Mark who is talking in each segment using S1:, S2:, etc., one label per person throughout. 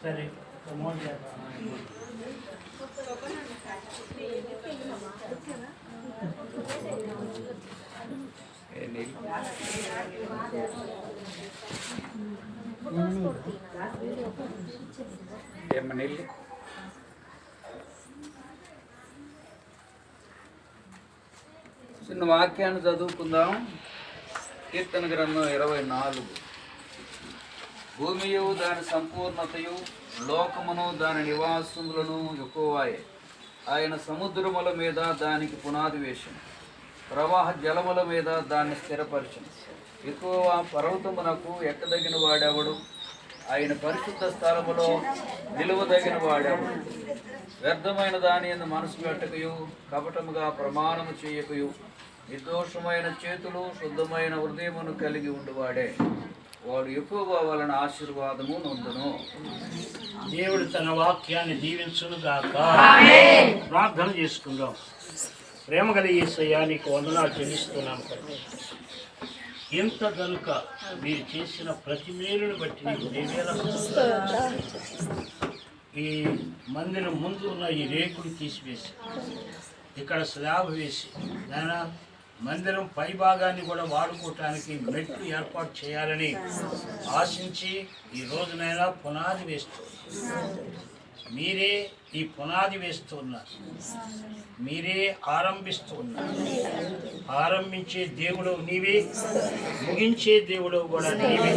S1: సరే
S2: చిన్న వాక్యాన్ని చదువుకుందాం. కీర్తన గ్రంథం 24. భూమియు దాని సంపూర్ణతయు లోకమును దాని నివాసములను యెహోవాయే. ఆయన సముద్రముల మీద దానికి పునాది వేసెను, ప్రవాహ జలముల మీద దాన్ని స్థిరపరచెను. యెహోవా పర్వతమునకు ఎక్కదగిన వాడెవడు? ఆయన పరిశుద్ధ స్థలములో నిలువదగిన వాడెవడు? వ్యర్థమైన దాని యందు మనసు పెట్టకయు, కపటముగా ప్రమాణము చేయకయు, నిర్దోషమైన చేతులు శుద్ధమైన హృదయమును కలిగి ఉండువాడే. వాడు యెహోవా వలన ఆశీర్వాదము నొందును.
S1: దేవుడు తన వాక్యాన్ని దీవించును గాక. ప్రార్థన చేసుకుందాం. ప్రేమ గల యేసయ్యా, నీకు వందనాలు చెల్లిస్తున్నాను. ఎంత కనుక మీరు చేసిన ప్రతి మేలును బట్టి నీకు దేవేల ఈ మందిరం ముందు ఉన్న ఈ రేకులు తీసివేసి ఇక్కడ స్లాబ్ వేసి నాయనా మందిరం పై భాగాన్ని కూడా వాడుకోవటానికి మెట్లు ఏర్పాటు చేయాలని ఆశించి ఈ రోజునైనా పునాది వేస్తూ మీరే ఈ పునాది వేస్తూ ఉన్నారు, మీరే ఆరంభిస్తూ ఉన్నారు. ఆరంభించే దేవుడు నీవే, ముగించే దేవుడు కూడా నీవే.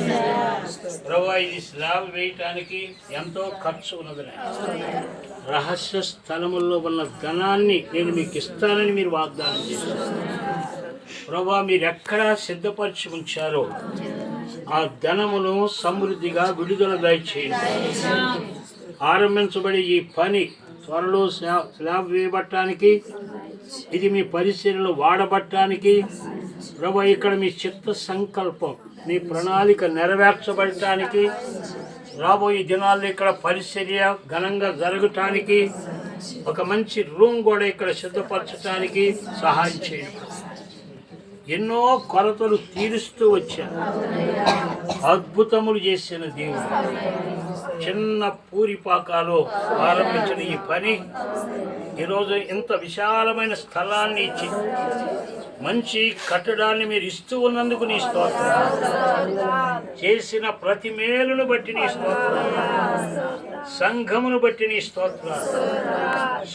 S1: ప్రభువా, ఇది స్లాబ్ వేయటానికి ఎంతో ఖర్చు ఉన్నది. రహస్య స్థలముల్లో ఉన్న ధనాన్ని నేను మీకు ఇస్తానని మీరు వాగ్దానం చేశారు. ప్రభువా, మీరు ఎక్కడ సిద్ధపరిచి ఉంచారో ఆ ధనమును సమృద్ధిగా విడుదల దయచేయండి. ఆరంభించబడి ఈ పని త్వరలో స్లాబ్ వేయబట్టడానికి, ఇది మీ పరిశీలనలో వాడబట్టడానికి ప్రభు, ఇక్కడ మీ చిత్త సంకల్పం, మీ ప్రణాళిక నెరవేర్చబడటానికి, రాబోయే దినాల్లో ఇక్కడ పరిచర్య ఘనంగా జరగటానికి, ఒక మంచి రూమ్ కూడా ఇక్కడ సిద్ధపరచడానికి సహాయం చేయండి. ఎన్నో కొరతలు తీరుస్తూ వచ్చారు, అద్భుతములు చేసిన దేవుడు. చిన్న పూరిపాకాలో ఆరంభించిన ఈ పని ఈరోజు ఇంత విశాలమైన స్థలాన్ని ఇచ్చి మంచి కట్టడాన్ని మీరు ఇస్తూ ఉన్నందుకు నీ స్తోత్రం. చేసిన ప్రతి మేలును బట్టి నీ స్తోత్రం. సంఘమును బట్టి నీ స్తోత్రం.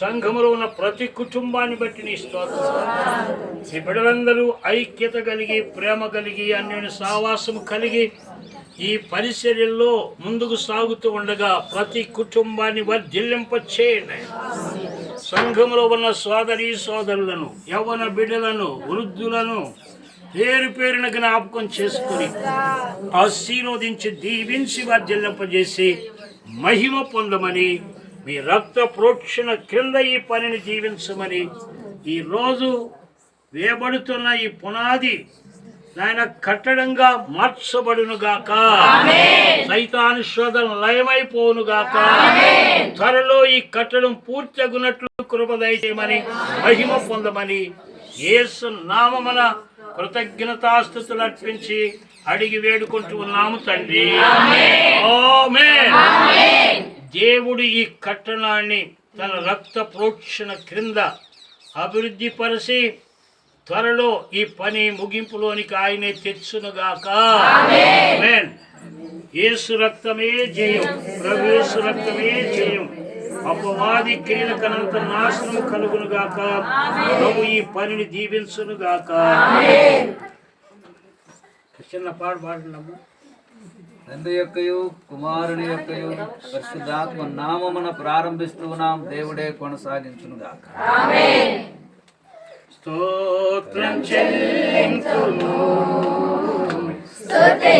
S1: సంఘములో ఉన్న ప్రతి కుటుంబాన్ని బట్టి నీ స్తోత్రం. ఈ బిడ్డలందరూ ఐక్యత కలిగి, ప్రేమ కలిగి, అన్యోన్య సావాసము కలిగి ఈ పరిచర్యల్లో ముందుకు సాగుతూ ఉండగా ప్రతి కుటుంబాన్ని వర్ధిల్లింప చేయండి. సంఘంలో ఉన్న సోదరీ సోదరులను, యవ్వన బిడ్డలను, వృద్ధులను పేరు పేరున జ్ఞాపకం చేసుకుని ఆశీర్వదించి దీవించి వర్ధిల్లింపజేసి మహిమ పొందమని, మీ రక్త ప్రోక్షణ క్రింద ఈ పనిని దీవించమని, ఈరోజు వేయబడుతున్న ఈ పునాది నాయన కట్టడంగా మార్చబడునుగాక. సైతాను శోధన లయమైపోనుగాక. త్వరలో ఈ కట్టడం పూర్తగునట్లు కృప దయచేయమని, మహిమ పొందమని యేసు నామమున కృతజ్ఞతాస్తుతులు అర్పించి అడిగి వేడుకుంటూ ఉన్నాము తండ్రి. ఆమేన్. దేవుడు ఈ కట్టడాన్ని తన రక్త ప్రోక్షణ క్రింద అభివృద్ధి పరిచి త్వరలో ఈ పని ముగింపులోనికి ఆయనే తెచ్చునుగాక. ఆమేన్. యేసు రక్తమే జయం, ప్రభు యేసు రక్తమే జయం. అపవాది క్రియలకనంత నాశనం కలుగునుగాక. ప్రభు ఈ పనిని దీవించునుగాక. చిన్న పాట పాడినమ్మా.
S2: తండ్రి యొక్కయు కుమారుని యొక్కయు పరిశుద్ధాత్మ నామమున ప్రారంభిస్తున్నాం. దేవుడే కొనసాగించును గాక.
S1: స్తోత్రం చెల్లింతును
S3: స్తుతి